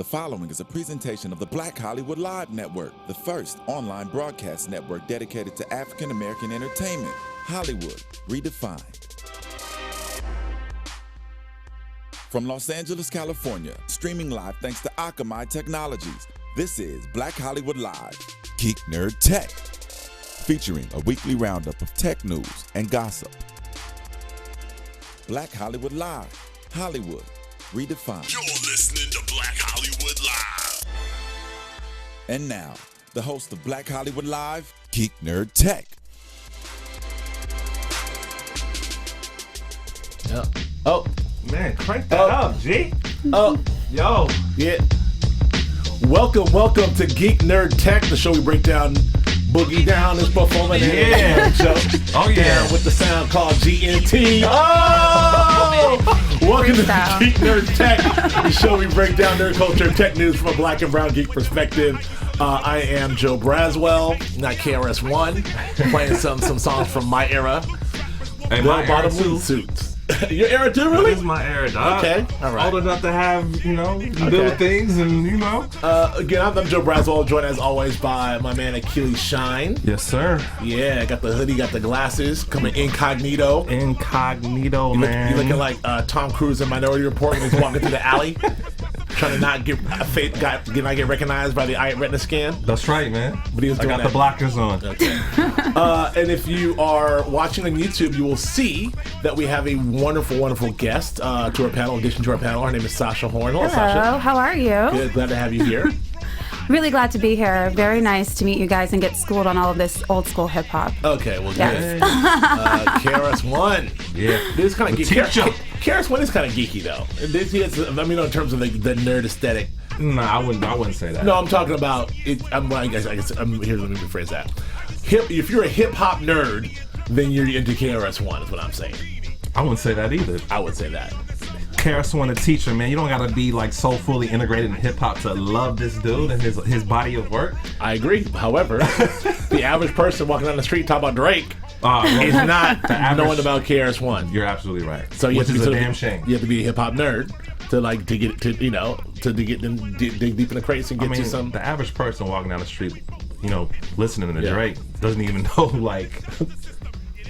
The following is a presentation of the Black Hollywood Live Network, the first online broadcast network dedicated to African American entertainment. Hollywood redefined. From Los Angeles, California, streaming live thanks to Akamai Technologies, this is Black Hollywood Live, Geek.Nerd.Tech, featuring a weekly roundup of tech news and gossip. Black Hollywood Live, Hollywood redefined. You're listening to Black Hollywood Live. And now, the host of Black Hollywood Live, Geek.Nerd.Tech. Yeah. Oh. Man, crank that up, G. Oh. Yo. Yeah. Welcome to Geek.Nerd.Tech, the show we break down Boogie Down is performing Yeah. show. Oh, yeah. Down with the sound called GNT. Oh! Welcome to Geek.Nerd.Tech, the show we break down nerd culture and tech news from a black and brown geek perspective. I am Joe Braswell, not KRS-One, playing some songs from my era. Hey, my era too. Suits. Your era too, really? This is my era, dog. Okay, all right. Old enough to have, little things and, Again, I'm Joe Braswell, joined as always by my man Achilles Shine. Yes, sir. Yeah, got the hoodie, got the glasses, coming incognito. Incognito, man. You looking like Tom Cruise in Minority Report when he's walking through the alley, trying to not get recognized by the eye retina scan. That's right, man. But he was I got the blockers on. Okay. And if you are watching on YouTube, you will see that we have a wonderful guest to our panel. In addition to our panel, her name is Sasha Horn. Hello, Sasha. How are you? Good, glad to have you here. Really glad to be here. Very nice to meet you guys and get schooled on all of this old school hip hop. Okay, well, Yes. good. KRS-One. Yeah. This is kind of geeky. teacher. KRS-One is kind of geeky, though. In terms of the nerd aesthetic. No, I wouldn't say that. No, I'm talking about it. Here, let me rephrase that. If you're a hip hop nerd, then you're into KRS-One, is what I'm saying. I wouldn't say that either. I would say that. KRS-One, a teacher, man. You don't gotta be like so fully integrated in hip hop to love this dude and his body of work. I agree. However, the average person walking down the street talking about Drake is not knowing about KRS-One. You're absolutely right. So which is a damn shame. You have to be a hip hop nerd to dig deep in the crates and get to some. The average person walking down the street, listening to Drake doesn't even know like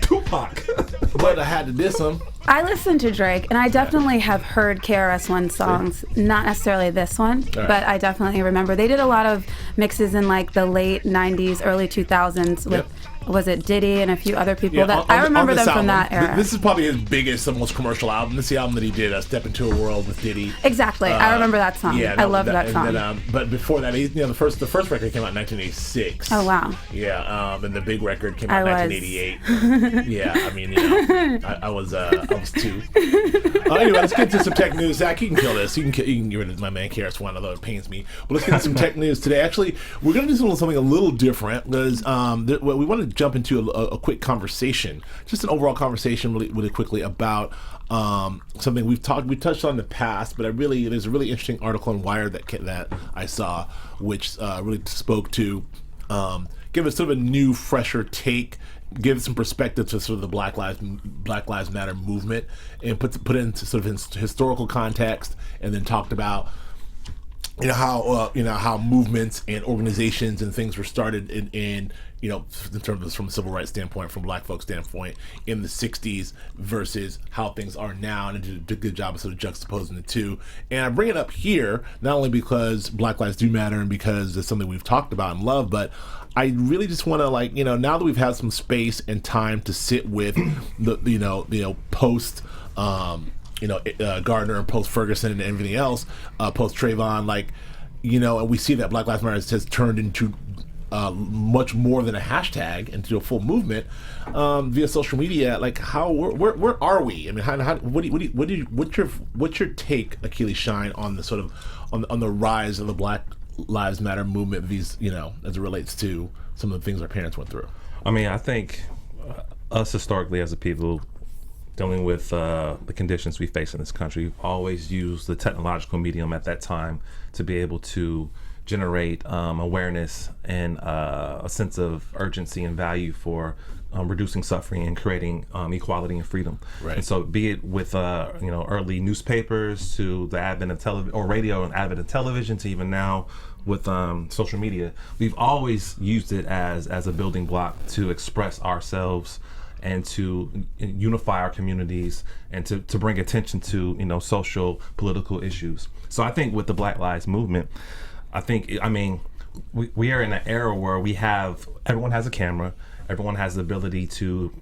Tupac. But I had to diss him. I listen to Drake, and I definitely have heard KRS-One songs. Not necessarily this one, but I definitely remember. They did a lot of mixes in like the late 90s, early 2000s with, was it Diddy and a few other people I remember them from that era. This is probably his biggest and most commercial album. This is the album that he did, Step Into a World with Diddy. Exactly. I remember that song. Yeah, I love that song. Then, but before that, the first record came out in 1986. Oh, wow. Yeah, and the big record came out in 1988. Yeah, I mean, I was two. Anyway, let's get to some tech news. Zach, you can kill this. You can get rid of my man KRS-One, although it pains me. But let's get to some tech news today. Actually, we're going to do something a little different because we want to jump into a quick conversation, just an overall conversation really quickly about something we touched on in the past, but there's a really interesting article on Wired that I saw, which really spoke to give us sort of a new, fresher take, give some perspective to sort of the Black Lives Matter movement, and put it into sort of historical context, and then talked about how movements and organizations and things were started in terms of from a civil rights standpoint, from black folks' standpoint, in the 60s versus how things are now, and it did a good job of sort of juxtaposing the two. And I bring it up here not only because Black Lives do matter and because it's something we've talked about and love, but I really just want to now that we've had some space and time to sit with the post Gardner and post Ferguson and everything else, post Trayvon, and we see that Black Lives Matter has turned into much more than a hashtag, into a full movement via social media. Where are we? I mean, what's your take, Achilles Shine, on the sort of on the rise of the Black Lives Matter movement, as it relates to some of the things our parents went through? I mean, I think us historically as a people dealing with the conditions we face in this country, we've always used the technological medium at that time to be able to generate awareness and a sense of urgency and value for reducing suffering and creating equality and freedom. Right. And so, be it with early newspapers to the advent of television or radio and advent of television to even now with social media, we've always used it as a building block to express ourselves and to unify our communities and to bring attention to social political issues. So I think with the Black Lives Movement, we are in an era where everyone has a camera, everyone has the ability to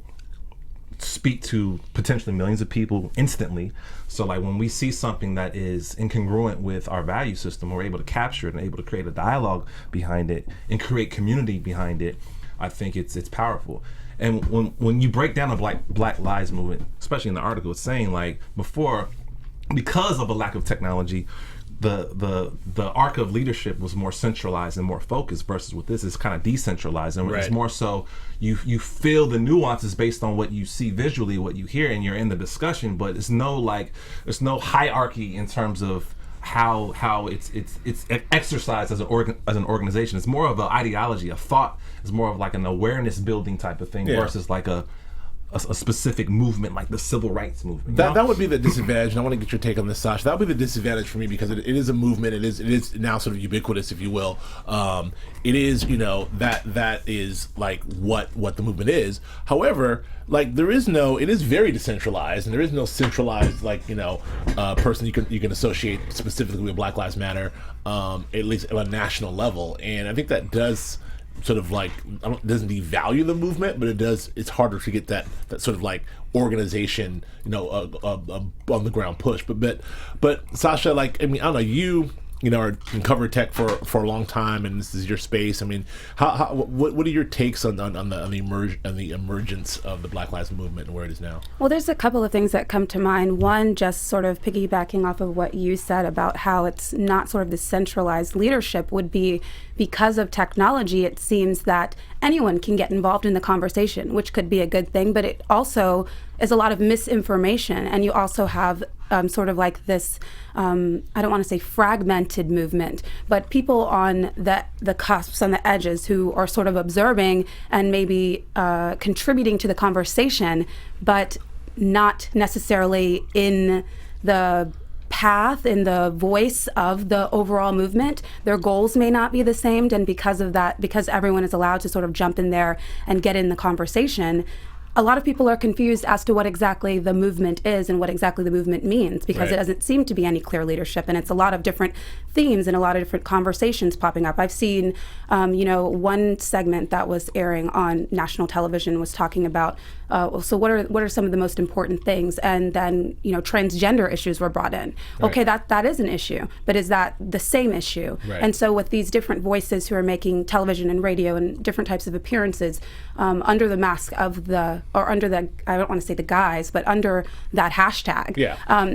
speak to potentially millions of people instantly. So like when we see something that is incongruent with our value system, we're able to capture it and able to create a dialogue behind it and create community behind it. I think it's powerful. And when you break down the Black Lives Movement, especially in the article, it's saying like before, because of a lack of technology, the arc of leadership was more centralized and more focused versus with this is kind of decentralized, and it's more so you feel the nuances based on what you see visually, what you hear, and you're in the discussion, but there's no hierarchy in terms of how it's exercised as an organization. It's more of an ideology, a thought. It's more of like an awareness building type of thing versus like a specific movement like the civil rights movement. That would be the disadvantage, and I want to get your take on this, Sasha. That would be the disadvantage for me because it is a movement. It is now sort of ubiquitous, if you will. It is, that is like what the movement is. However, like it is very decentralized, and there is no centralized person you can associate specifically with Black Lives Matter, at least at a national level. And I think that does sort of doesn't devalue the movement, but it's harder to get that sort of like organization, on the ground push. But Sasha, I don't know, you are in cover tech for a long time, and this is your space. I mean, what are your takes on the emergence of the Black Lives Movement and where it is now? Well, there's a couple of things that come to mind. One, just sort of piggybacking off of what you said about how it's not sort of the centralized leadership would be because of technology. It seems that anyone can get involved in the conversation, which could be a good thing, but it also is a lot of misinformation, and you also have sort of like this, I don't want to say fragmented movement, but people on the cusps, on the edges, who are sort of observing and maybe contributing to the conversation, but not necessarily in the path, in the voice of the overall movement. Their goals may not be the same, and because of that, because everyone is allowed to sort of jump in there and get in the conversation, a lot of people are confused as to what exactly the movement is and what exactly the movement means, because it doesn't seem to be any clear leadership, and it's a lot of different themes and a lot of different conversations popping up. I've seen, one segment that was airing on national television was talking about, so what are some of the most important things? And then, transgender issues were brought in. Right. Okay, that is an issue, but is that the same issue? Right. And so with these different voices who are making television and radio and different types of appearances under the mask of or under the, I don't want to say the guise, but under that hashtag,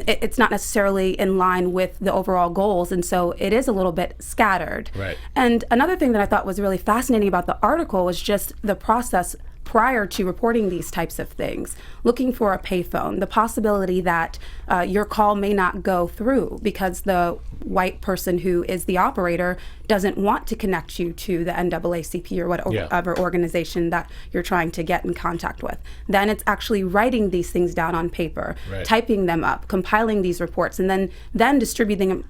it's not necessarily in line with the overall goals, and so it is a little bit scattered. Right. And another thing that I thought was really fascinating about the article was just the process prior to reporting these types of things, looking for a payphone, the possibility that your call may not go through because the white person who is the operator doesn't want to connect you to the NAACP or whatever organization that you're trying to get in contact with. Then it's actually writing these things down on paper, typing them up, compiling these reports, and then distributing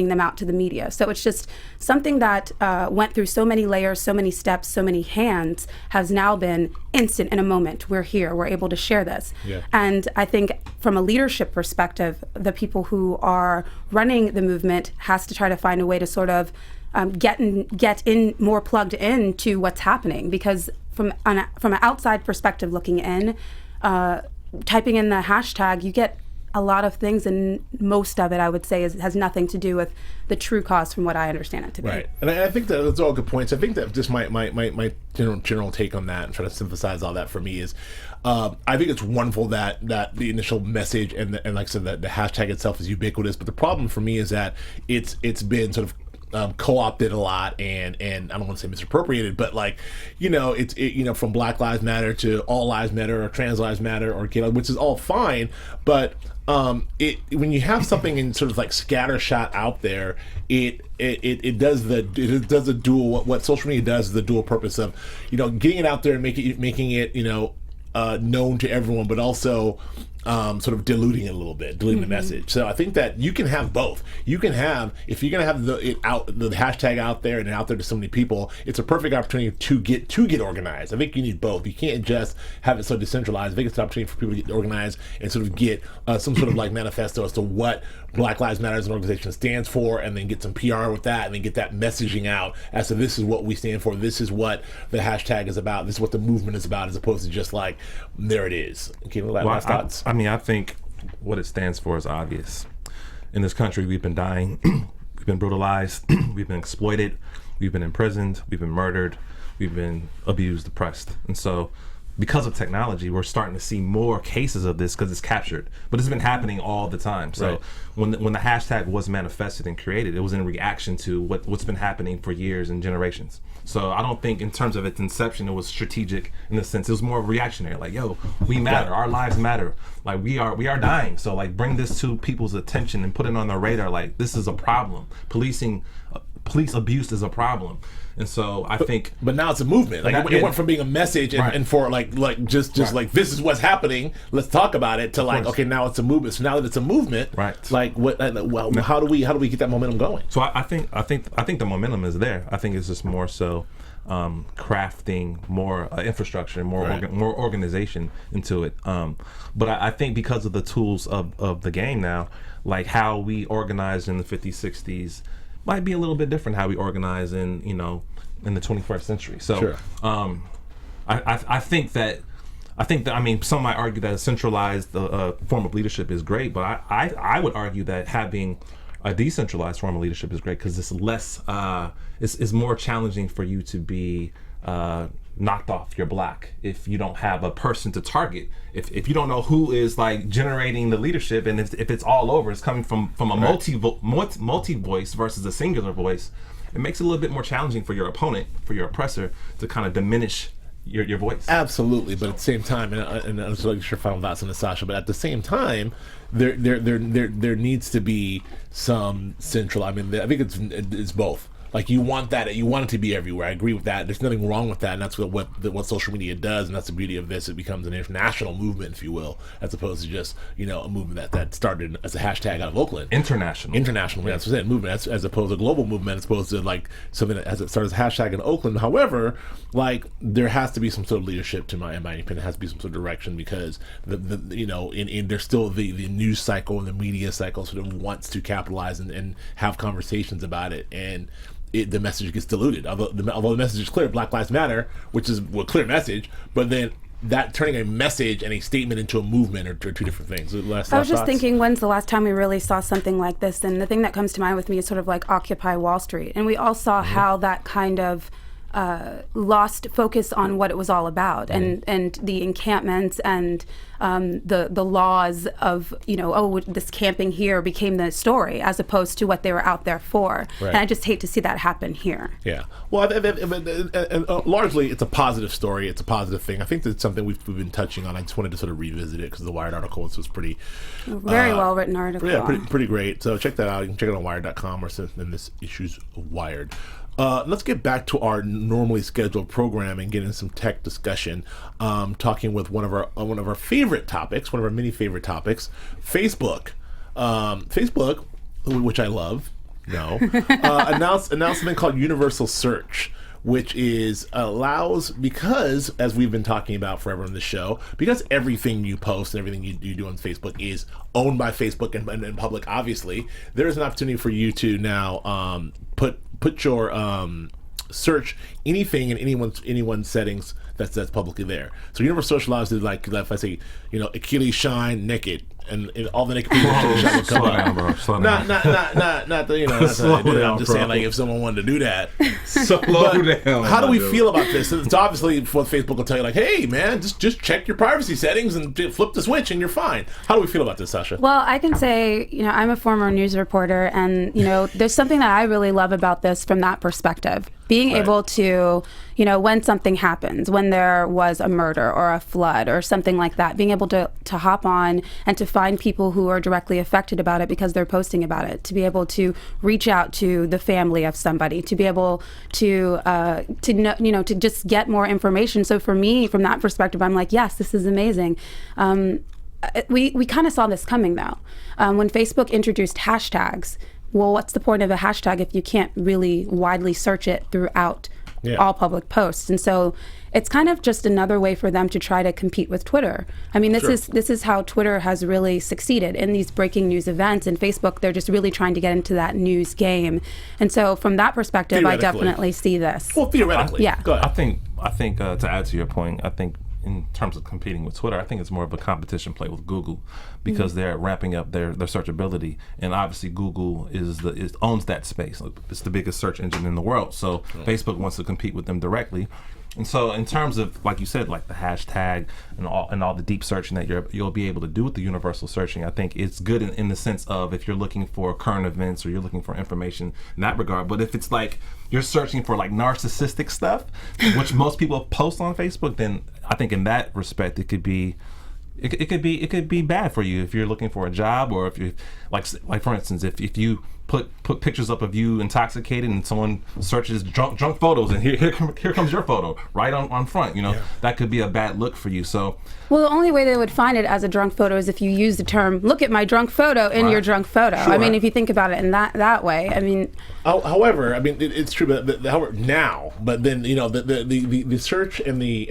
them out to the media. So it's just something that went through so many layers, so many steps, so many hands, has now been instant, in a moment. We're here, we're able to share this. And I think from a leadership perspective, the people who are running the movement has to try to find a way to sort of get in more plugged into what's happening, because from an outside perspective looking in, typing in the hashtag, you get a lot of things, and most of it, I would say, has nothing to do with the true cause, from what I understand it to be. Right, and I think that that's all good points. I think that just my general take on that, and try to synthesize all that for me, is I think it's wonderful that the initial message and like I said, that the hashtag itself is ubiquitous. But the problem for me is that it's been sort of co-opted a lot and I don't want to say misappropriated, but like, it's from Black Lives Matter to All Lives Matter or Trans Lives Matter or gay, which is all fine, but when you have something in sort of like scattershot out there, it does the dual what social media does is the dual purpose of getting it out there and making it known to everyone, but also sort of diluting it a little bit, diluting the message. So I think that you can have both. You can have, if you're gonna have the hashtag out there and out there to so many people, it's a perfect opportunity to get organized. I think you need both. You can't just have it so decentralized. I think it's an opportunity for people to get organized and sort of get some sort of like manifesto as to what Black Lives Matter as an organization stands for, and then get some PR with that, and then get that messaging out as to this is what we stand for, this is what the hashtag is about, this is what the movement is about, as opposed to just like, there it is. Okay, last thoughts? I think what it stands for is obvious. In this country, we've been dying, we've been brutalized, we've been exploited, we've been imprisoned, we've been murdered, we've been abused, oppressed. And so because of technology, we're starting to see more cases of this because it's captured. But it's been happening all the time. So when the hashtag was manifested and created, it was in reaction to what's been happening for years and generations. So I don't think in terms of its inception, it was strategic in the sense. It was more reactionary. Like, yo, we matter. Our lives matter. Like, we are dying. So, like, bring this to people's attention and put it on their radar. Like, this is a problem. Police abuse is a problem. And so I think, but now it's a movement. Like it went from being a message and for like just like this is what's happening. Let's talk about it. To like, okay, now it's a movement. So now that it's a movement, like what? Well, how do we get that momentum going? So I think the momentum is there. I think it's just more so crafting more infrastructure, more organization into it. But I think because of the tools of the game now, like how we organized in the 50s, 60s. Might be a little bit different how we organize in the 21st century. So I think that some might argue that a centralized form of leadership is great, but I would argue that having a decentralized form of leadership is great because it's less it's more challenging for you to be knocked off your block if you don't have a person to target. If you don't know who is like generating the leadership, and if it's all over, it's coming from a multi voice versus a singular voice, it makes it a little bit more challenging for your opponent, for your oppressor, to kind of diminish your voice. Absolutely, but at the same time, and I'm just like your final thoughts on this, Sasha. But at the same time, there needs to be some central. I mean, I think it's both. Like you want it to be everywhere. I agree with that. There's nothing wrong with that, and that's what social media does, and that's the beauty of this. It becomes an international movement, if you will, as opposed to just a movement that started as a hashtag out of Oakland. International. Yeah, that's what I'm saying. Movement, as opposed to a global movement, as opposed to like something that started as a hashtag in Oakland. However, like there has to be some sort of leadership, in my opinion. There has to be some sort of direction because there's still the news cycle and the media cycle sort of wants to capitalize and have conversations about it, and the message gets diluted. Although the message is clear, Black Lives Matter, which is a clear message, but then that turning a message and a statement into a movement are two different things. I was just thinking, when's the last time we really saw something like this? And the thing that comes to mind with me is sort of like Occupy Wall Street. And we all saw how that kind of lost focus on what it was all about, and the encampments and the laws of this camping here became the story as opposed to what they were out there for. And I just hate to see that happen here. Yeah, well, largely it's a positive story. It's a positive thing. I think that's something we've been touching on. I just wanted to sort of revisit it because the Wired article was pretty very well written article. Yeah, pretty great. So check that out. You can check it on Wired.com or in this issue's Wired. Let's get back to our normally scheduled program and get into some tech discussion. Talking with one of our favorite topics, one of our many favorite topics, Facebook. Facebook, which I love. No, announced something called Universal Search, which allows, because, as we've been talking about forever on the show, because everything you post and everything you do on Facebook is owned by Facebook and public, obviously, there is an opportunity for you to now put your search anything in anyone's settings that's publicly there. So Universal Search allows you, like if I say, Achilles shine naked, and all the naked people will come up. Slow down. Not the, not Slow that, down, I'm just bro. saying, like, if someone wanted to do that. Slow down. How do we feel about this? It's obviously what Facebook will tell you, like, hey, man, just check your privacy settings and flip the switch and you're fine. How do we feel about this, Sasha? Well, I can say, I'm a former news reporter, and, there's something that I really love about this from that perspective. Being able to, when something happens, when there was a murder or a flood or something like that, being able to hop on and to find people who are directly affected about it because they're posting about it, to be able to reach out to the family of somebody, to be able to to just get more information. So for me, from that perspective, I'm like, yes, this is amazing. We kind of saw this coming, though. When Facebook introduced hashtags, well, what's the point of a hashtag if you can't really widely search it throughout all public posts? And so it's kind of just another way for them to try to compete with Twitter. I mean, this is how Twitter has really succeeded in these breaking news events. And Facebook, they're just really trying to get into that news game. And so from that perspective, I definitely see this. Well, theoretically. Yeah. Go ahead. I think to add to your point, I think in terms of competing with Twitter, I think it's more of a competition play with Google because they're ramping up their searchability, and obviously Google owns that space. It's the biggest search engine in the world, so Facebook wants to compete with them directly. And so in terms of, like you said, like the hashtag and all the deep searching that you'll be able to do with the universal searching, I think it's good in the sense of if you're looking for current events or you're looking for information in that regard. But if it's like you're searching for like narcissistic stuff, which most people post on Facebook, then I think in that respect it could be bad for you if you're looking for a job, or if you like for instance, if you put pictures up of you intoxicated and someone searches drunk photos and here comes your photo right on front, that could be a bad look for you. So well, the only way they would find it as a drunk photo is if you use the term "look at my drunk photo" in your drunk photo. Sure. I mean, if you think about it in that way, I mean. However, I mean it's true, but however now, but then the search and the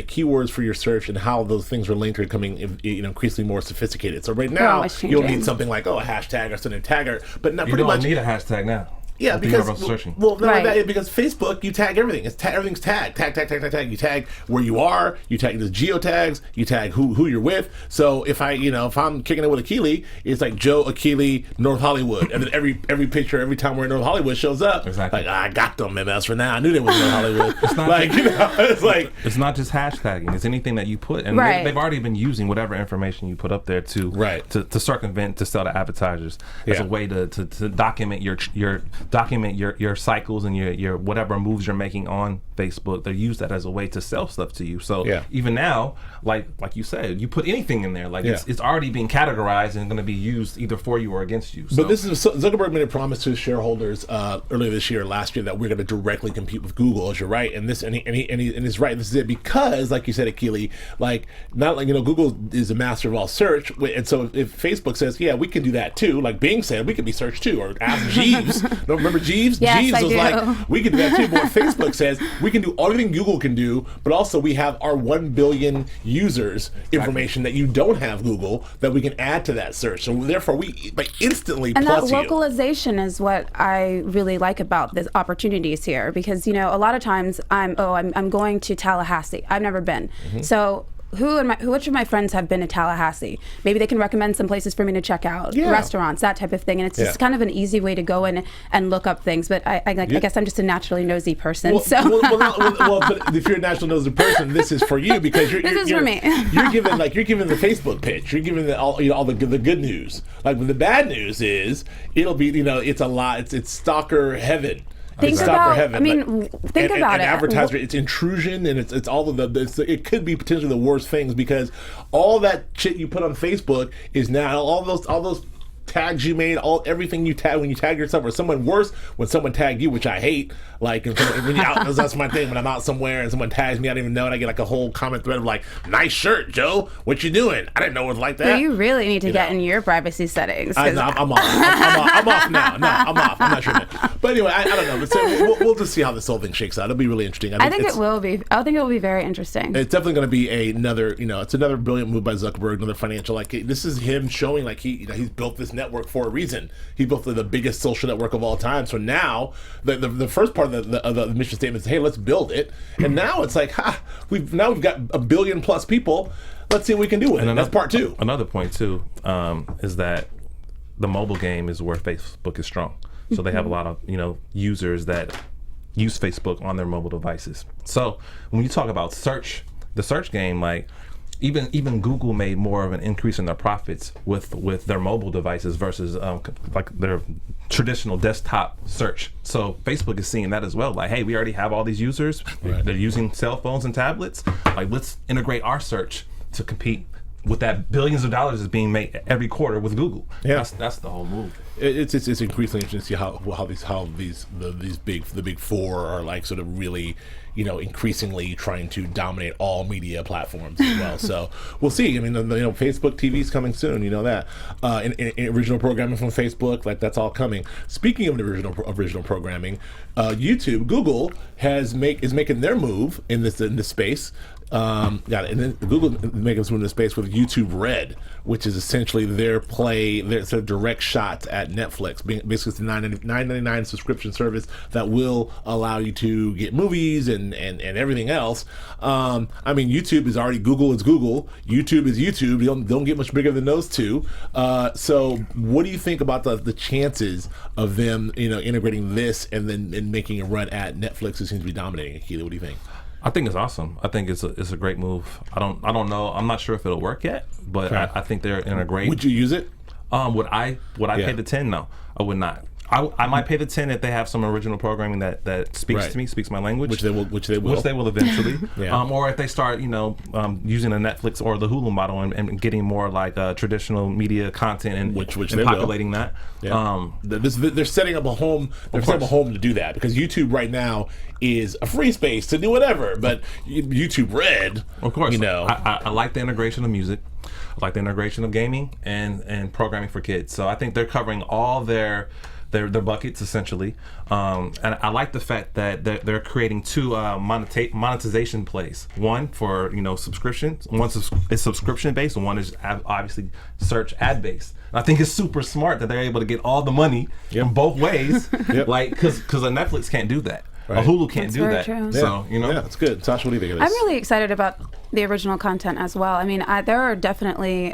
keywords for your search and how those things are linked are becoming increasingly more sophisticated. So right now you'll need something like a hashtag or something tagger, but not pretty much. You don't need a hashtag now. Yeah, because Right. Because Facebook, you tag everything. Everything's tagged. Tag. You tag where you are. You tag the geotags. You tag who you're with. So if I'm kicking it with Akili, it's like Joe Akili, North Hollywood, and then every picture, every time we're in North Hollywood shows up. Exactly. Like I got them, man. That's for now. I knew they was North Hollywood. It's like it's not just hashtagging. It's anything that you put, and they've already been using whatever information you put up there to circumvent, to sell to advertisers as a way to document your cycles and your whatever moves you're making on Facebook. They use that as a way to sell stuff to you. So even now, like you said, you put anything in there, it's already being categorized and going to be used either for you or against you. So. But this is Zuckerberg made a promise to his shareholders earlier this year, last year, that we're going to directly compete with Google. As you're right, and he's right. This is it because, like you said, Akili, Google is a master of all search, and so if Facebook says, yeah, we can do that too, like Bing said, we can be searched too, or ask Jeeves. Don't remember Jeeves? Yes, Jeeves I was do. like, we can do that too. But what Facebook says, we can do everything Google can do, but also we have our 1 billion users information that you don't have Google that we can add to that search. So therefore, we instantly and plus that localization is what I really like about the opportunities here, because a lot of times I'm going to Tallahassee. I've never been, so. Which of my friends have been to Tallahassee? Maybe they can recommend some places for me to check out, restaurants, that type of thing. And it's just kind of an easy way to go in and look up things. But I guess I'm just a naturally nosy person. But if you're a naturally nosy person, this is for you because you're for me. you're given the Facebook pitch. You're given all the good news. Like the bad news is it'll be it's a lot. It's stalker heaven. Think about it. Advertiser, it's intrusion, and it's all of it could be potentially the worst things because all that shit you put on Facebook is now all those tags you made, everything you tag when you tag yourself, or someone worse when someone tagged you, which I hate. Like when you out, that's my thing. When I'm out somewhere and someone tags me, I don't even know, and I get like a whole comment thread of like, "Nice shirt, Joe. What you doing?" I didn't know it was like that. So you really need to get in your privacy settings. I'm off. I'm off now. No, I'm off. I'm not sure. But anyway, I don't know. But so we'll just see how this whole thing shakes out. It'll be really interesting. I think it will be. I think it will be very interesting. It's definitely going to be another. It's another brilliant move by Zuckerberg. Another financial. Like this is him showing like he's built this network for a reason. He built the biggest social network of all time. So now the first part of the mission statement is, hey, let's build it. And now it's like, we've got 1 billion plus people. Let's see what we can do with it. That's part 2. Another point too is that the mobile game is where Facebook is strong. So they have a lot of users that use Facebook on their mobile devices. So when you talk about the search game, like even Google made more of an increase in their profits with their mobile devices versus like their traditional desktop search. So Facebook is seeing that as well. Like, hey, we already have all these users. Right. They're using cell phones and tablets. Like, let's integrate our search to compete with that billions of dollars is being made every quarter with Google. Yeah, that's the whole move. It's increasingly interesting to see how the big four are like sort of really increasingly trying to dominate all media platforms as well. So we'll see. I mean, Facebook TV is coming soon. You know that. In original programming from Facebook, like that's all coming. Speaking of original programming, Google is making their move in this space. And then Google making this move in this space with YouTube Red, which is essentially their sort of direct shots at Netflix. Basically, it's a $9.99 subscription service that will allow you to get movies and everything else. I mean, YouTube is already Google is Google. YouTube is YouTube. You don't get much bigger than those two. So, what do you think about the chances of them, integrating this and then making a run at Netflix, who seems to be dominating it? Keely, what do you think? I think it's awesome. I think it's a great move. I don't know. I'm not sure if it'll work yet, but okay. I think they're in a great. Would you use it? Would I pay the $10? No, I would not. I might pay the $10 if they have some original programming that speaks to me, speaks my language, which they will eventually. Or if they start, using the Netflix or the Hulu model and getting more like traditional media content and which and populating that. Yeah. They're setting up a home. They're setting up a home to do that because YouTube right now is a free space to do whatever. But YouTube Red, of course, I like the integration of music. I like the integration of gaming and programming for kids. So I think they're covering all their buckets essentially, and I like the fact that they're creating two monetization plays. One for subscription, one is subscription based, and one is obviously search ad based. And I think it's super smart that they're able to get all the money in both ways, like because a Netflix can't do that. Right. A Hulu can't do that. True. So it's good. Sasha, what do you think of this? I'm really excited about the original content as well. I mean, there are definitely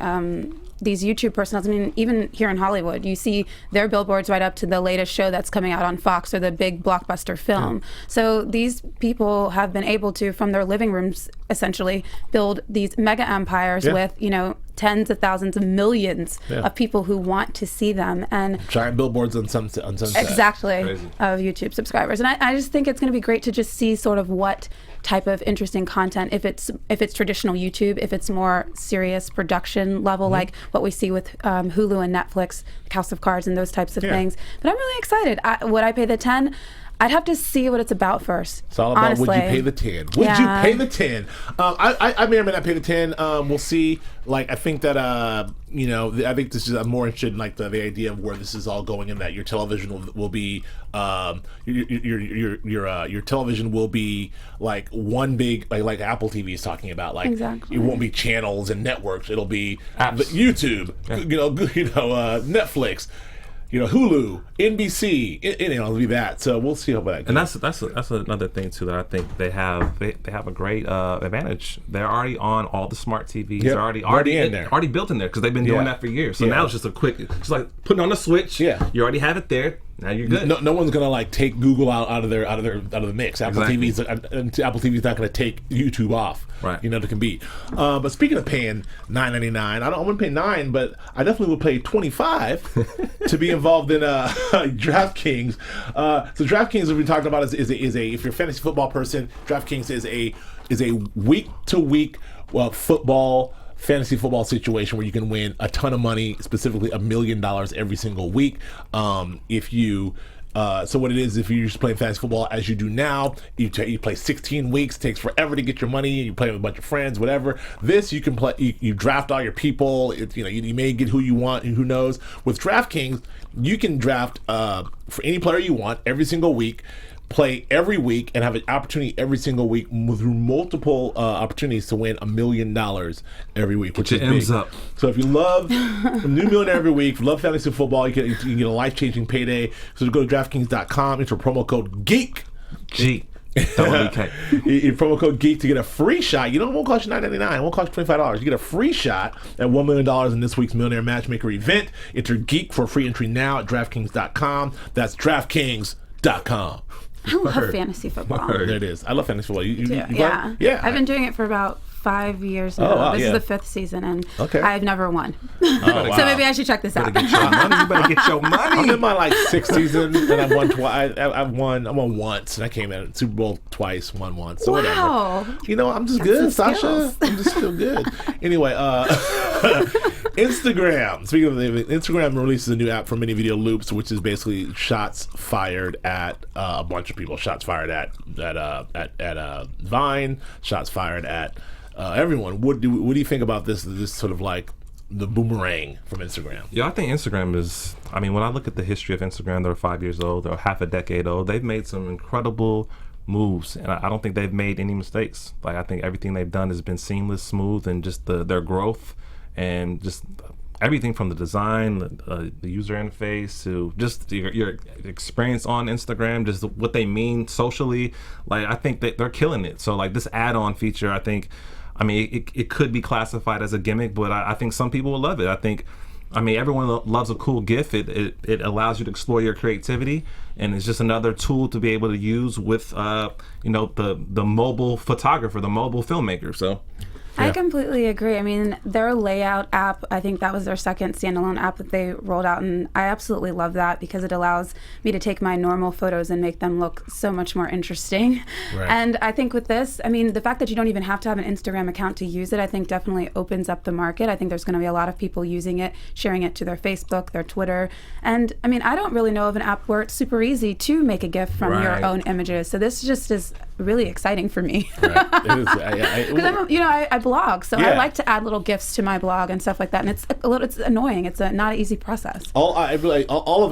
these YouTube personalities. I mean, even here in Hollywood, you see their billboards right up to the latest show that's coming out on Fox or the big blockbuster film. So these people have been able to, from their living rooms, essentially build these mega empires with, tens of thousands of millions of people who want to see them, and giant billboards on Sunset. Exactly. Crazy. Of YouTube subscribers. And I just think it's going to be great to just see sort of what type of interesting content, if it's traditional YouTube, if it's more serious production level, like what we see with Hulu and Netflix, House of Cards and those types of things. But I'm really excited. Would I pay the $10? I'd have to see what it's about first. It's all about honestly. Would you pay the $10? Would you pay the $10? I may or may not pay the $10. We'll see. Like, I think that I think this is. I'm more interested in like the idea of where this is all going, in that your television will be your television will be like one big like Apple TV is talking about. Like, it won't be channels and networks. It'll be YouTube. Netflix. Hulu, NBC, it'll be that. So we'll see how that goes. And that's another thing too that I think they have a great advantage. They're already on all the smart TVs. They're already in there, already built in there because they've been doing that for years. So now it's just just like putting on a switch. Yeah, you already have it there. Now you're good. No one's gonna like take Google out of the mix. Apple TV's not gonna take YouTube off. Right. To compete. But speaking of paying $9.99, I wouldn't pay $9, but I definitely would pay $25 to be involved in DraftKings. So DraftKings, as we talked about, is a if you're a fantasy football person, DraftKings is a week to week fantasy football situation where you can win a ton of money, specifically $1 million every single week. So what it is, if you're just playing fantasy football as you do now, you play 16 weeks, takes forever to get your money, you play with a bunch of friends, whatever. This, you can play, you draft all your people, you may get who you want, and who knows. With DraftKings, you can draft for any player you want every single week. play every week and have an opportunity every single week through multiple opportunities to win $1 million every week, which is big. Up. So if you love a new millionaire every week, if you love fantasy football, you can get a life-changing payday. So go to DraftKings.com, enter promo code GEEK. G. Your promo code GEEK to get a free shot. You know, it won't cost you $9.99. It won't cost you $25. You get a free shot at $1 million in this week's Millionaire Matchmaker event. Enter GEEK for a free entry now at DraftKings.com. That's DraftKings.com. I love fantasy football. There it is. I love fantasy football. You yeah. I've been doing it for about 5 years now. Wow, this is the 5th season, and Okay. I've never won. wow. So maybe I should check this out. You better get your money. I'm in my like 6th season, and I've won twice. I won once, and I came in at Super Bowl twice, won once. So Wow. whatever. You know, I'm just good, Sasha. skills. I'm just feel good. Anyway, Instagram. Speaking of Instagram, releases a new app for mini video loops, which is basically shots fired at a bunch of people. Shots fired at Vine. Shots fired at everyone. What do you think about this sort of like the boomerang from Instagram? Yeah, I think Instagram is, I mean, when I look at the history of Instagram, they're 5 years old, they're half a decade old. They've made some incredible moves, and I don't think they've made any mistakes. Like, I think everything they've done has been seamless, smooth, and just their growth and just everything from the design, the user interface, to just your experience on Instagram, just what they mean socially. Like, I think that they're killing it. So like this add-on feature, I mean, it could be classified as a gimmick, but I think some people will love it. I mean, everyone loves a cool GIF. It allows you to explore your creativity, and it's just another tool to be able to use with, the mobile photographer, the mobile filmmaker. So. I completely agree. I mean, their layout app, I think that was their second standalone app that they rolled out, and I absolutely love that because it allows me to take my normal photos and make them look so much more interesting. Right. And I think with this, I mean, the fact that you don't even have to have an Instagram account to use it, I think definitely opens up the market. I think there's going to be a lot of people using it, sharing it to their Facebook, their Twitter. And I mean, I don't really know of an app where it's super easy to make a GIF from your own images. So this just is really exciting for me. Right. It is. Because I blog, so I like to add little GIFs to my blog and stuff like that, and it's annoying. It's not an easy process. All of it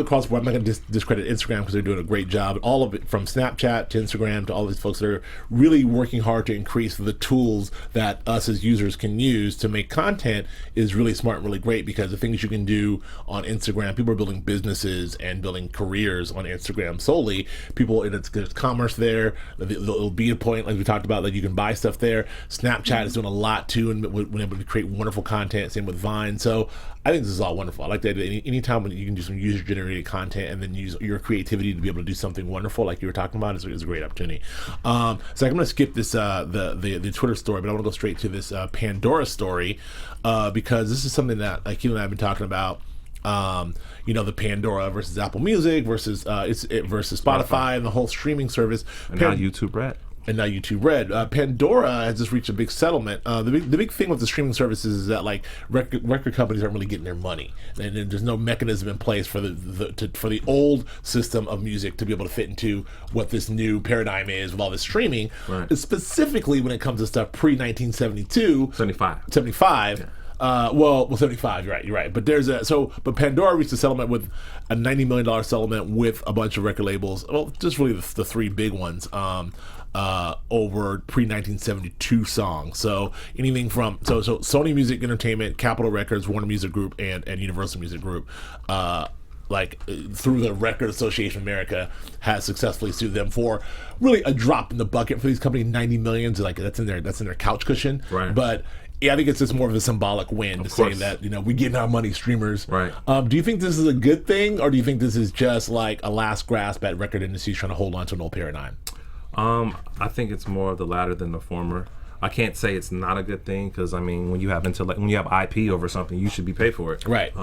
across the board. I'm not going to discredit Instagram because they're doing a great job. All of it, from Snapchat to Instagram to all these folks that are really working hard to increase the tools that us as users can use to make content, is really smart and really great, because the things you can do on Instagram, people are building businesses and building careers on Instagram solely. There's commerce there. There'll be a point, like we talked about, that you can buy stuff there. Snapchat is doing a lot too, and when able to create wonderful content. Same with Vine. So I think this is all wonderful. I like that anytime when you can do some user generated content and then use your creativity to be able to do something wonderful like you were talking about, is a great opportunity. So I'm going to skip this the Twitter story, but I want to go straight to this Pandora story, because this is something that Keelan and I have been talking about. The Pandora versus Apple Music versus Spotify and the whole streaming service. And now YouTube Red. Pandora has just reached a big settlement. The big thing with the streaming services is that like record companies aren't really getting their money, and there's no mechanism in place for the old system of music to be able to fit into what this new paradigm is with all this streaming. Right. Specifically when it comes to stuff pre-1972, 75. Yeah. 75. You're right. But but Pandora reached a settlement with a $90 million settlement with a bunch of record labels. Well, just really the three big ones. Over pre-1972 songs. So anything from so Sony Music Entertainment, Capitol Records, Warner Music Group, and Universal Music Group, through the Record Association of America, has successfully sued them for really a drop in the bucket for these companies. 90 million, that's in their couch cushion. Right. But yeah, I think it's just more of a symbolic win to say that we getting our money, streamers. Right. Do you think this is a good thing, or do you think this is just like a last grasp at record industries trying to hold on to an old paradigm? I think it's more of the latter than the former. I can't say it's not a good thing, because I mean, when you have IP over something, you should be paid for it. Right.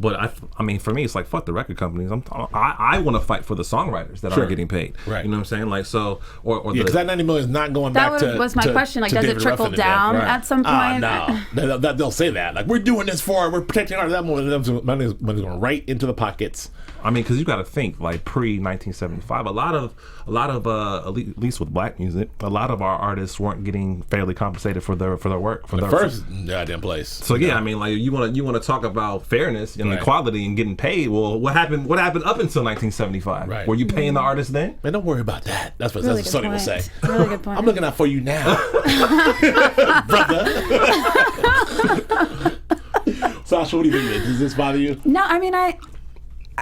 But I mean, for me, it's like, fuck the record companies. I want to fight for the songwriters that aren't getting paid. Right. You know what I'm saying? Like, so, because that 90 million is not going back to. That was my question. Like, does it trickle down at some point? No, they'll say that. Like, we're doing this we're protecting our money's going right into the pockets. I mean, because you got to think, like, pre-1975, a lot of at least with black music, a lot of our artists weren't getting fairly compensated for their work. For the first goddamn place. So yeah, I mean, like, you want to talk about fairness. equality and getting paid. Well, what happened up until 1975? Right. Were you paying the artist then? Man, don't worry about that. That's what Really that's what Sonny will say. Really good point. I'm looking out for you now, brother. Sasha, what do you think? Does this bother you? No, I mean,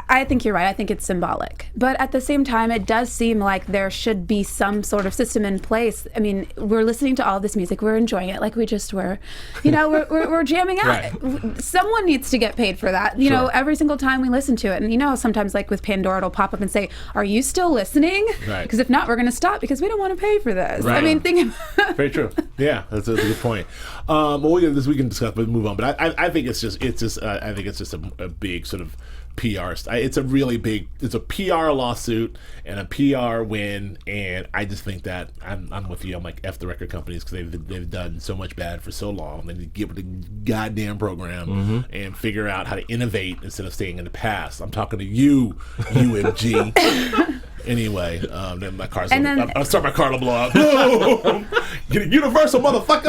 I think you're right. I think it's symbolic. But at the same time, it does seem like there should be some sort of system in place. I mean, we're listening to all this music. We're enjoying it like we just were. You know, we're jamming out. Right. Someone needs to get paid for that. You know, every single time we listen to it. And you know, sometimes like with Pandora, it'll pop up and say, are you still listening? Right. Because if not, we're going to stop because we don't want to pay for this. Right. I mean, think Very true. Yeah, that's a good point. Well, this we can discuss, but move on. But I think it's just a big sort of PR. It's a PR lawsuit and a PR win, and I just think that I'm with you. I'm like F the record companies because they've done so much bad for so long. They need to get with the goddamn program and figure out how to innovate instead of staying in the past. I'm talking to you, UMG. Anyway, then my car's I'll start my car to blow up. Boom! Get it, Universal, motherfucker!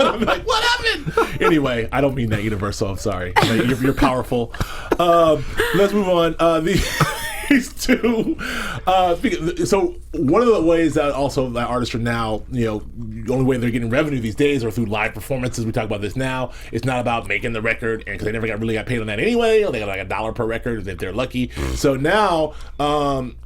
I'm like, what happened? Anyway, I don't mean that, Universal. I'm sorry. You're powerful. Let's move on. These two. So one of the ways that also that artists are now, you know, the only way they're getting revenue these days are through live performances. We talk about this now. It's not about making the record, and because they never really got paid on that anyway. They got like $1 per record if they're lucky. So now,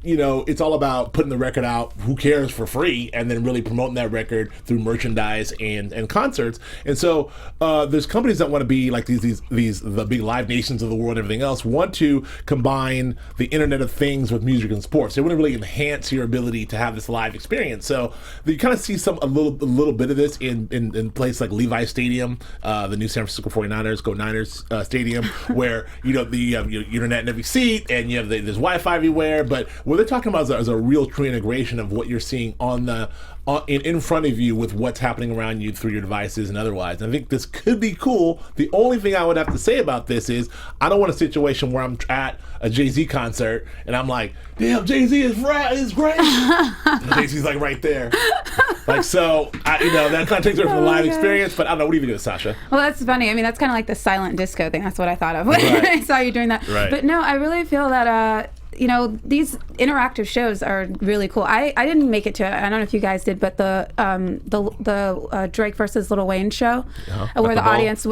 you know, it's all about putting the record out. Who cares, for free, and then really promoting that record through merchandise and concerts. And so there's companies that want to be like these the big Live Nations of the world and everything else want to combine the Internet of Things with music and sports. They want to really enhance your ability to have this live experience. So you kind of see a little bit of this in places like Levi Stadium, the new San Francisco 49ers, Go Niners stadium, where you know you have internet in every seat and you have there's Wi-Fi everywhere. But what they're talking about is a real true integration of what you're seeing in front of you with what's happening around you through your devices and otherwise. And I think this could be cool. The only thing I would have to say about this is I don't want a situation where I'm at a Jay-Z concert and I'm like, damn, Jay-Z is great. And Jay-Z's like right there. Like, so, that kind of takes away from the live experience, but I don't know. What do you think of this, Sasha? Well, that's funny. I mean, that's kind of like the silent disco thing. That's what I thought of when I saw you doing that. Right. But no, I really feel that, these interactive shows are really cool. I didn't make it to it. I don't know if you guys did, but the Drake versus Lil Wayne show, where the audience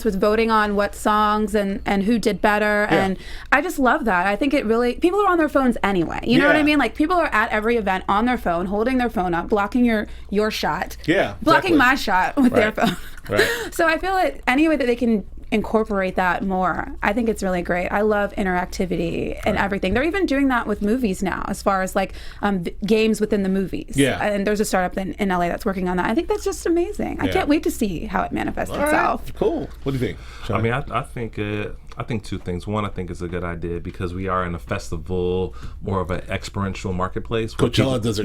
was voting on what songs and who did better, and I just love that. I think it really, people are on their phones anyway. You know what I mean? Like, people are at every event on their phone, holding their phone up, blocking your shot, blocking my shot with their phone. Right. So I feel that any way that they can incorporate that more, I think it's really great. I love interactivity and everything. They're even doing that with movies now, as far as like games within the movies. Yeah. And there's a startup in LA that's working on that. I think that's just amazing. I can't wait to see how it manifests itself. Right. Cool. What do you think, Sean? I mean, I think two things. One, I think it's a good idea because we are in a festival, more of an experiential marketplace. Coachella does a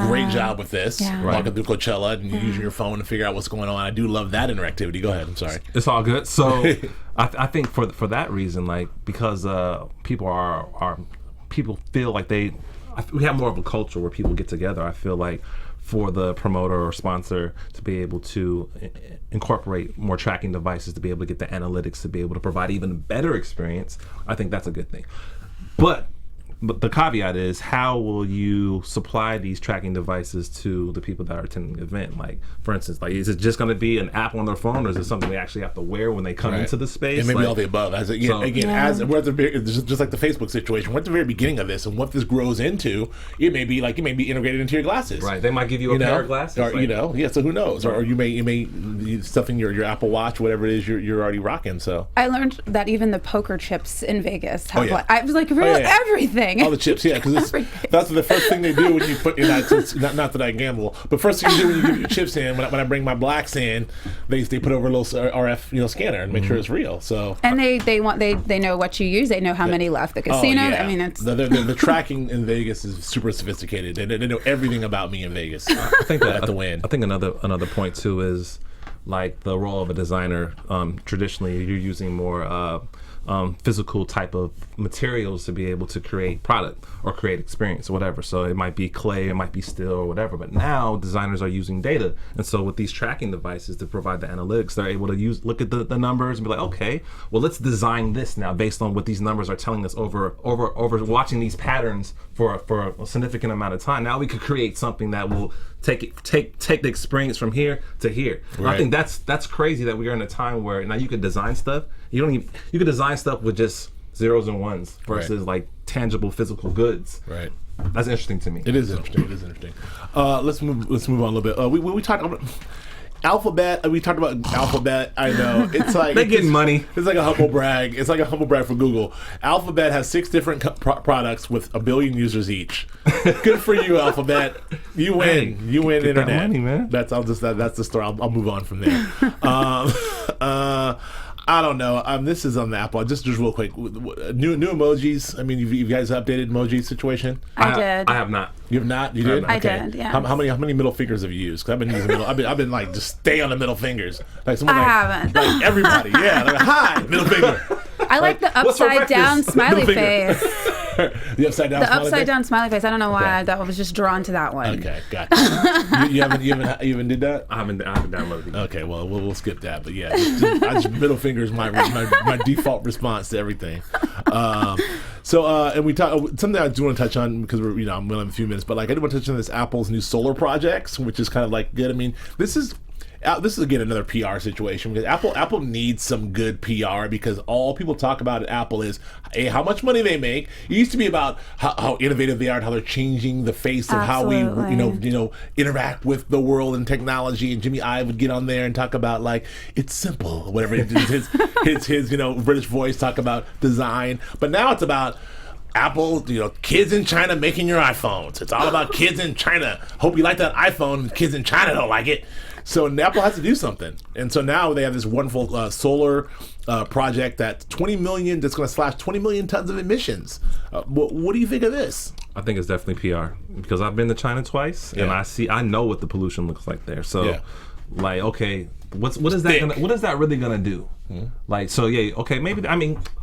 great job with this. Yeah. Walking through Coachella and using your phone to figure out what's going on. I do love that interactivity. Go ahead. I'm sorry. It's all good. So I think for that reason, like, because people feel like we have more of a culture where people get together. I feel like for the promoter or sponsor to be able to incorporate more tracking devices, to be able to get the analytics, to be able to provide even a better experience, I think that's a good thing. But the caveat is, how will you supply these tracking devices to the people that are attending the event? Like, for instance, like, is it just going to be an app on their phone, or is it something they actually have to wear when they come into the space? And maybe all the above. As we're at just like the Facebook situation, we're at the very beginning of this, and what this grows into, it may be integrated into your glasses. Right. They might give you a pair of glasses. Or, so who knows? Or you may stuffing your Apple Watch, whatever it is you're already rocking. So I learned that even the poker chips in Vegas have I was like, really, everything. All the chips, because that's the first thing they do when you put in that. Not that I gamble, but first thing you do when you give your chips in, when I bring my blacks in, they put over a little RF scanner and make sure it's real. So and they know what you use. They know how many left the casino. I mean, it's the tracking in Vegas is super sophisticated. They know everything about me in Vegas. I think that the win. I think another point too is, like, the role of a designer. Traditionally, you're using more physical type of materials to be able to create product or create experience or whatever. So it might be clay, it might be steel or whatever. But now designers are using data, and so with these tracking devices to provide the analytics, they're able to look at the numbers and be like, okay, well, let's design this now based on what these numbers are telling us over watching these patterns for a significant amount of time. Now we could create something that will take the experience from here to here. Right. I think that's crazy that we are in a time where now you could design stuff. You could design stuff with just zeros and ones versus like tangible physical goods. Right. That's interesting to me. It is interesting. Let's move on a little bit. We talked about Alphabet. We talked about Alphabet. I know it's like they're getting money. It's like a humble brag. It's like a humble brag for Google. Alphabet has 6 different products with 1 billion users each. Good for you, Alphabet. You win. Hey, you win internet. That money, man. That's the story. I'll move on from there. I don't know. This is on the Apple. Just real quick. New emojis. I mean, you guys updated emoji situation? I did. I have not. You have not? You did? I did. Yeah. How many middle fingers have you used? Because I've been using middle. I've been like just stay on the middle fingers. Like I haven't. Like everybody. Yeah. Like, hi, middle finger. I like the upside down smiley face. The upside down. The upside down smiley face. I don't know why I was just drawn to that one. Okay, gotcha. you haven't did that? I haven't downloaded it. Okay, well we'll skip that. But yeah, just middle finger is my default response to everything. And we talk something I do want to touch on because I'm going to have a few minutes. But like I do want to touch on this Apple's new solar projects, which is kind of like good. I mean, this is again another PR situation because Apple needs some good PR because all people talk about at Apple is how much money they make. It used to be about how innovative they are and how they're changing the face of how we interact with the world and technology. And Jimmy Ive would get on there and talk about like it's simple or whatever. his British voice talk about design, but now it's about Apple, kids in China making your iPhones. It's all about kids in China. Hope you like that iPhone. Kids in China don't like it. So Apple has to do something. And so now they have this wonderful solar project that's that's going to slash 20 million tons of emissions. What do you think of this? I think it's definitely PR because I've been to China twice and I know what the pollution looks like there. So like, okay, what is that really gonna do? Like, so maybe I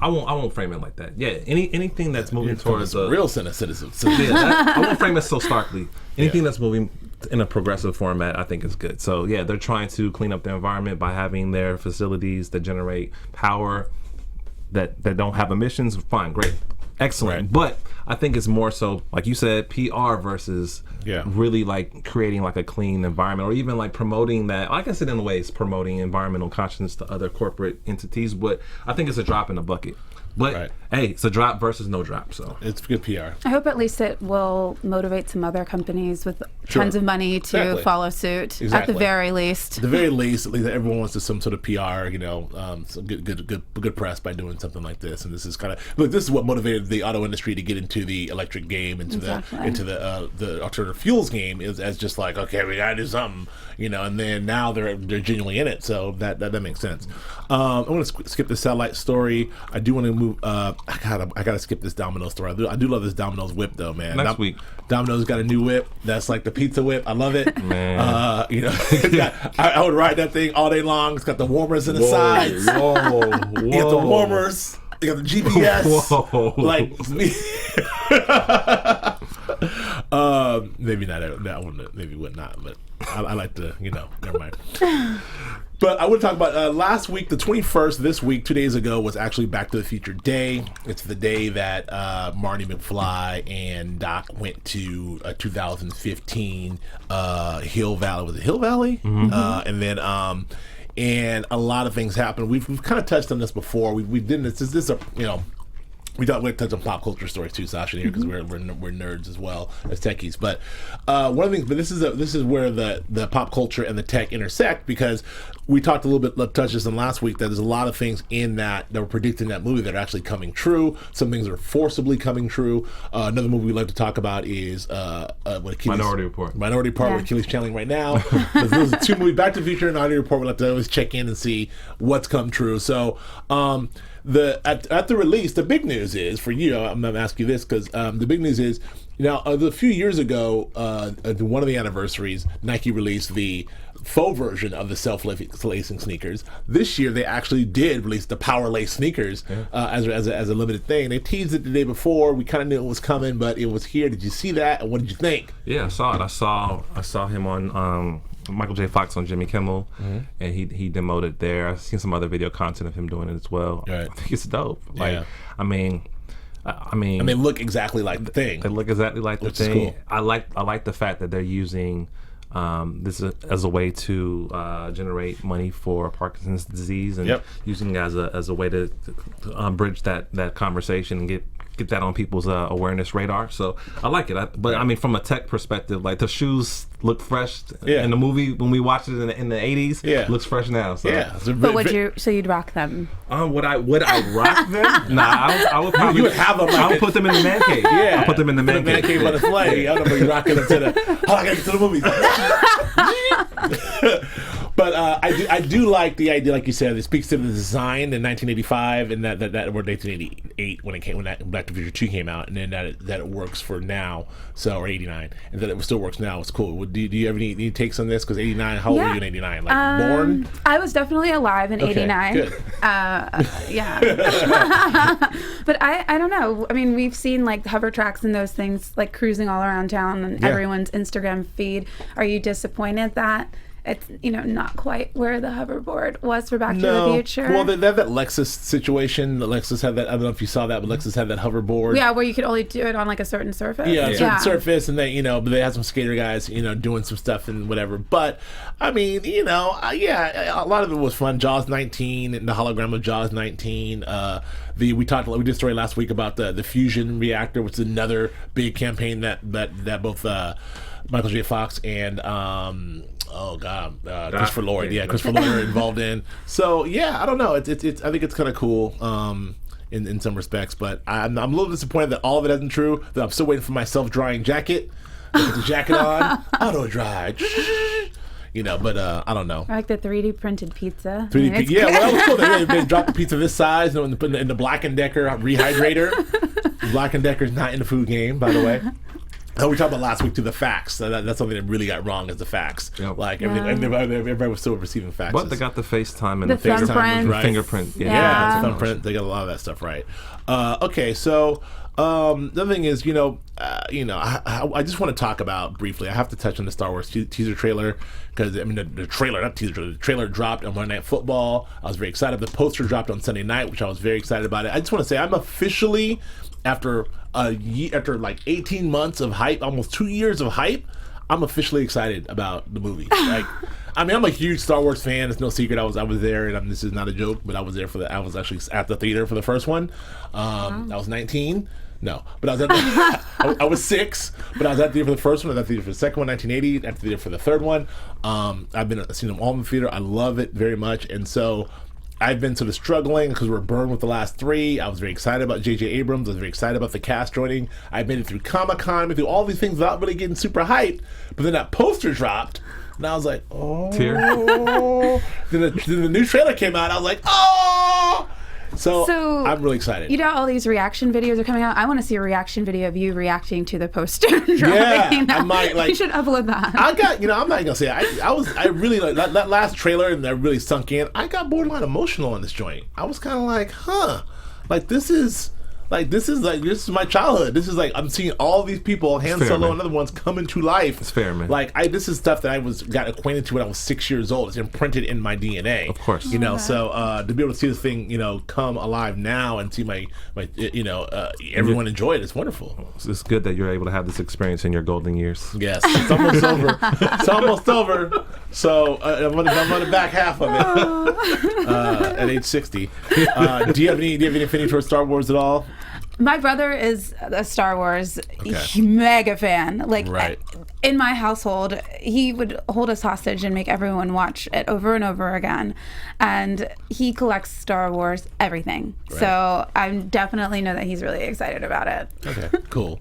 won't frame it like that. Yeah, anything that's moving towards a real cynicism. I won't frame it so starkly. Anything that's moving in a progressive format, I think is good. So yeah, they're trying to clean up the environment by having their facilities that generate power that don't have emissions. Fine, great, excellent. Right. But I think it's more so, like you said, PR versus really like creating like a clean environment or even like promoting that. I guess it in a way is promoting environmental consciousness to other corporate entities, but I think it's a drop in the bucket. But hey, it's a drop versus no drop, so it's good PR. I hope at least it will motivate some other companies with tons of money to follow suit. Exactly. At the very least. At the very least, at least everyone wants to some sort of PR, some good press by doing something like this. And this is kind of this is what motivated the auto industry to get into the electric game, into the alternative fuels game, is as just like, okay, we gotta do something, and then now they're genuinely in it, so that makes sense. I want to skip the satellite story. I do want to move. I gotta skip this Domino's story. I do love this Domino's whip though, man. Next week, Domino's got a new whip that's like the pizza whip. I love it. Man. It's got, I would ride that thing all day long. It's got the warmers in the sides. Whoa. You got the warmers. You got the GPS. Whoa. Like maybe not that one. Maybe would not. But I like to. Never mind. But I would talk about last week, the 21st, this week, 2 days ago, was actually Back to the Future Day. It's the day that Marty McFly and Doc went to 2015 Hill Valley. Was it Hill Valley? Mm-hmm. And then and a lot of things happened. We've kind of touched on this before. We didn't. This we thought we'd touch on pop culture stories too, Sasha, here, because we're nerds as well as techies. But one of the things, but this is where the pop culture and the tech intersect, because we talked a little bit, touched this on last week, that there's a lot of things in that were predicted in that movie that are actually coming true. Some things are forcibly coming true. Another movie we like to talk about is Minority Report. Minority Report, where Achilles channeling right now. Those are two movies, Back to the Future and Minority Report. We like to always check in and see what's come true. So. At the release, the big news is for you. I'm going to ask you this because the big news is a few years ago, one of the anniversaries, Nike released the faux version of the self-lacing sneakers. This year, they actually did release the power lace sneakers as a limited thing. They teased it the day before. We kind of knew it was coming, but it was here. Did you see that? And what did you think? Yeah, I saw it. I saw him on Michael J. Fox on Jimmy Kimmel, and he demoted there. I've seen some other video content of him doing it as well. Right. I think it's dope. Like, I mean, they look exactly like the thing. They look exactly like the thing. Cool. I like the fact that they're using this as a way to generate money for Parkinson's disease, and using it as a way to bridge that conversation and get that on people's awareness radar. So I like it. But I mean, from a tech perspective, like the shoes look fresh in the movie when we watched it in the 80s. Yeah, looks fresh now. So. Yeah. But you'd rock them? Would I rock them? Nah, I would probably. You would have them. I would put them in the man cave. Yeah, I'll put them in the man cave on the play. I don't know. You're rocking them to the. I gotta get to the movies. But I do like the idea, like you said. It speaks to the design in 1985 and that or 1988 when Back to the Future 2 came out, and then that it works for now. So or 89, and that it still works now. It's cool. Do you have any takes on this? Because 89, how old were you in 89? Like born? I was definitely alive in 89. Good. Yeah. But I don't know. I mean, we've seen like hover tracks and those things like cruising all around town and everyone's Instagram feed. Are you disappointed that it's not quite where the hoverboard was for Back to the Future? Well, they have that Lexus situation. Lexus had that. I don't know if you saw that, but Lexus had that hoverboard. Yeah, where you could only do it on like a certain surface. Yeah, a certain surface, and they but they had some skater guys doing some stuff and whatever. But I mean, a lot of it was fun. Jaws 19 and the hologram of Jaws 19. We did a story last week about the fusion reactor, which is another big campaign that both Michael J. Fox and Christopher Lloyd. Yeah, Christopher Lloyd are involved in. So I don't know. It's I think it's kind of cool in some respects, but I'm a little disappointed that all of it isn't true. That I'm still waiting for my self-drying jacket. Put the jacket on, auto dry. But I don't know. I like the 3D printed pizza. 3D pizza. Yeah, well, that was cool. They dropped the pizza this size in the Black & Decker rehydrator. Black & Decker's not in the food game, by the way. We talked about last week too, the facts. That's something that really got wrong is the facts. Yep. Like everybody was still receiving facts. But they got the FaceTime and the fingerprint. Right. Fingerprint. Yeah, it's a thumbprint. They got a lot of that stuff right. Okay, so the other thing is, I just want to talk about briefly. I have to touch on the Star Wars teaser trailer because the trailer dropped on Monday Night Football. I was very excited. The poster dropped on Sunday night, which I was very excited about it. I just want to say I'm officially after like 18 months of hype, almost 2 years of hype, I'm officially excited about the movie. Like, I'm a huge Star Wars fan. It's no secret. I was there, and this is not a joke, but I was there I was actually at the theater for the first one. I was 19. No, but I was at I was 6, but I was at the theater for the first one. I was at the theater for the second one, 1980. At the theater for the third one. I've seen them all in the theater. I love it very much, and so I've been sort of struggling because we're burned with the last 3. I was very excited about J.J. Abrams. I was very excited about the cast joining. I made it through Comic-Con, through all these things without really getting super hyped. But then that poster dropped, and I was like, oh. Tear. Then the new trailer came out. I was like, oh. So I'm really excited. All these reaction videos are coming out. I want to see a reaction video of you reacting to the poster. I might You should upload that. I got, I'm not gonna say I really like that last trailer, and that really sunk in. I got borderline emotional on this joint. I was kind of like, this is my childhood. This is like I'm seeing all these people, Han Solo and other ones, coming to life. It's fair, man. Like this is stuff that I got acquainted to when I was 6 years old. It's imprinted in my DNA. Of course. So to be able to see this thing, come alive now and see my everyone enjoy it, it's wonderful. It's good that you're able to have this experience in your golden years. Yes, it's almost over. It's almost over. So I'm on the back half of it at age 60. Do you have any affinity towards Star Wars at all? My brother is a Star Wars mega fan. In my household, he would hold us hostage and make everyone watch it over and over again. And he collects Star Wars everything. Right. So I definitely know that he's really excited about it. Okay. Cool.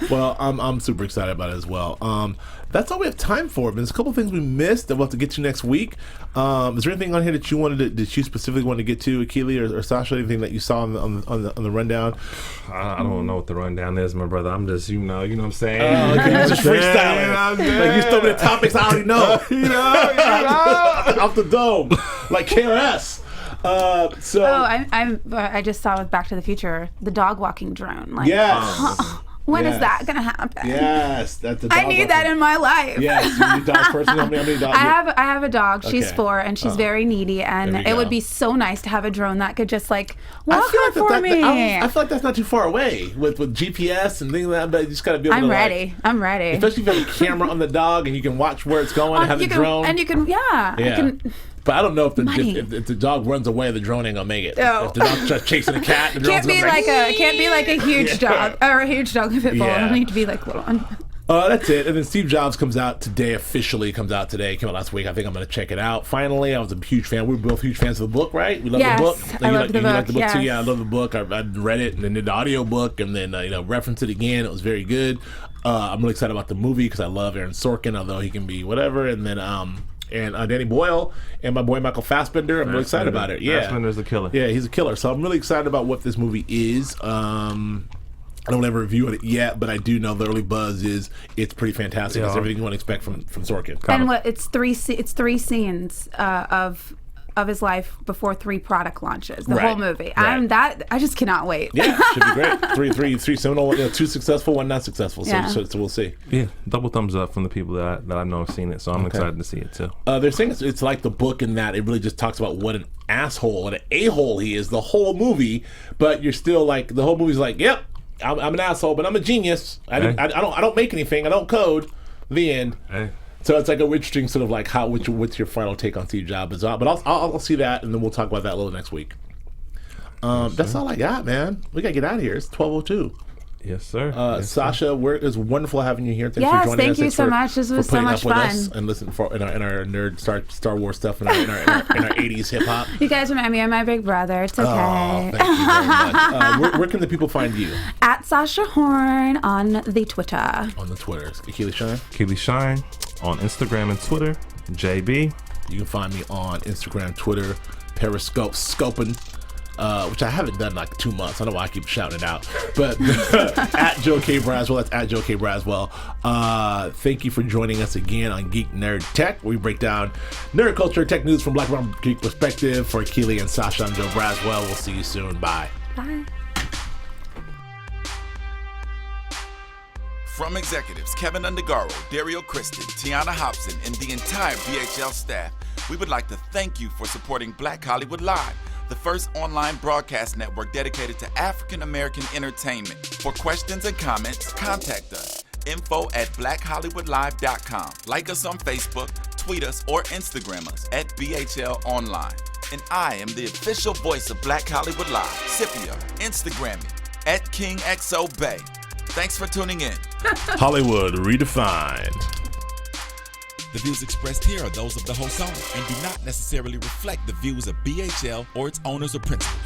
Well, I'm super excited about it as well. That's all we have time for. There's a couple things we missed that we'll have to get to next week. Is there anything on here that you specifically wanted to get to, Akili or Sasha? Anything that you saw on the rundown? I don't know what the rundown is, my brother. I'm just, you know what I'm saying? Okay, you're just freestyling. Like you stole me the topics I already know. Off the dome, like KRS. I just saw with Back to the Future the dog walking drone. Like, yes. When is that gonna happen? Yes, that's the dog I need that in my life. Yes, you need dogs first. How many dogs? I have a dog. She's Okay. 4, and she's very needy. And it would be so nice to have a drone that could just like walk out for me. I feel like that's not too far away with GPS and things like that. But you just gotta be able to. I'm ready. Especially if you have a camera on the dog and you can watch where it's going. Have the drone. And you can, But I don't know if Money. the dog runs away, the drone ain't gonna make it. No. If the dog starts chasing a cat, the drone's gonna make it. Can't be like a huge dog or a huge dog pit bull. Yeah. It'll need to be like little one. That's it. And then Steve Jobs comes out today, officially comes out today. Came out last week. I think I'm going to check it out. Finally, I was a huge fan. We were both huge fans of the book, right? We love the book. I love the book. You like the book too? Yes. Yeah, I love the book. I read it and then did the audio book and then referenced it again. It was very good. I'm really excited about the movie because I love Aaron Sorkin, although he can be whatever. And then Danny Boyle and my boy Michael Fassbender. I'm really excited about it. Yeah, Fassbender's a killer. Yeah, he's a killer. So I'm really excited about what this movie is. I don't have a review of it yet, but I do know the early buzz is it's pretty fantastic. It's everything you want to expect from Sorkin. And it's three scenes of his life before 3 product launches. The whole movie. Right. I just cannot wait. Yeah, should be great. Three seminal, 2 successful, 1 not successful. So we'll see. Yeah, double thumbs up from the people that I know have seen it. So I'm excited to see it too. They're saying it's like the book in that it really just talks about what an asshole and an a-hole he is the whole movie, but you're still like the whole movie's like, yep. I'm an asshole, but I'm a genius. I don't make anything. I don't code. The end. Hey. So it's like a interesting sort of like what's your final take on Steve Jobs? But I'll see that and then we'll talk about that a little next week. That's all I got, man. We gotta get out of here. It's 12:02. Yes, sir. Sasha, it's wonderful having you here. Thanks for joining us. Thank you so much. This was so much fun. And listen in our nerd Star Wars stuff and in our 80s hip hop. You guys remind me of my big brother. It's okay. Oh, thank you very much. Where can the people find you? At Sasha Horn on the Twitter. On the Twitter. Keely Shine? Keely Shine on Instagram and Twitter. JB. You can find me on Instagram, Twitter, Periscope, Scoping. Which I haven't done in like 2 months. I don't know why I keep shouting it out. But at Joe K. Braswell, that's at Joe K. Braswell. Thank you for joining us again on Geek.Nerd.Tech, where we break down nerd culture, tech news from Black and Geek perspective. For Keely and Sasha, I'm Joe Braswell. We'll see you soon. Bye. Bye. From executives Kevin Undergaro, Dario Kristen, Tiana Hobson, and the entire BHL staff, we would like to thank you for supporting Black Hollywood Live, the first online broadcast network dedicated to African American entertainment. For questions and comments, contact us. info@blackhollywoodlive.com. Like us on Facebook, tweet us, or Instagram us at BHL Online. And I am the official voice of Black Hollywood Live, Scipio. Instagram me at KingXOBay. Thanks for tuning in. Hollywood Redefined. The views expressed here are those of the host only and do not necessarily reflect the views of BHL or its owners or principals.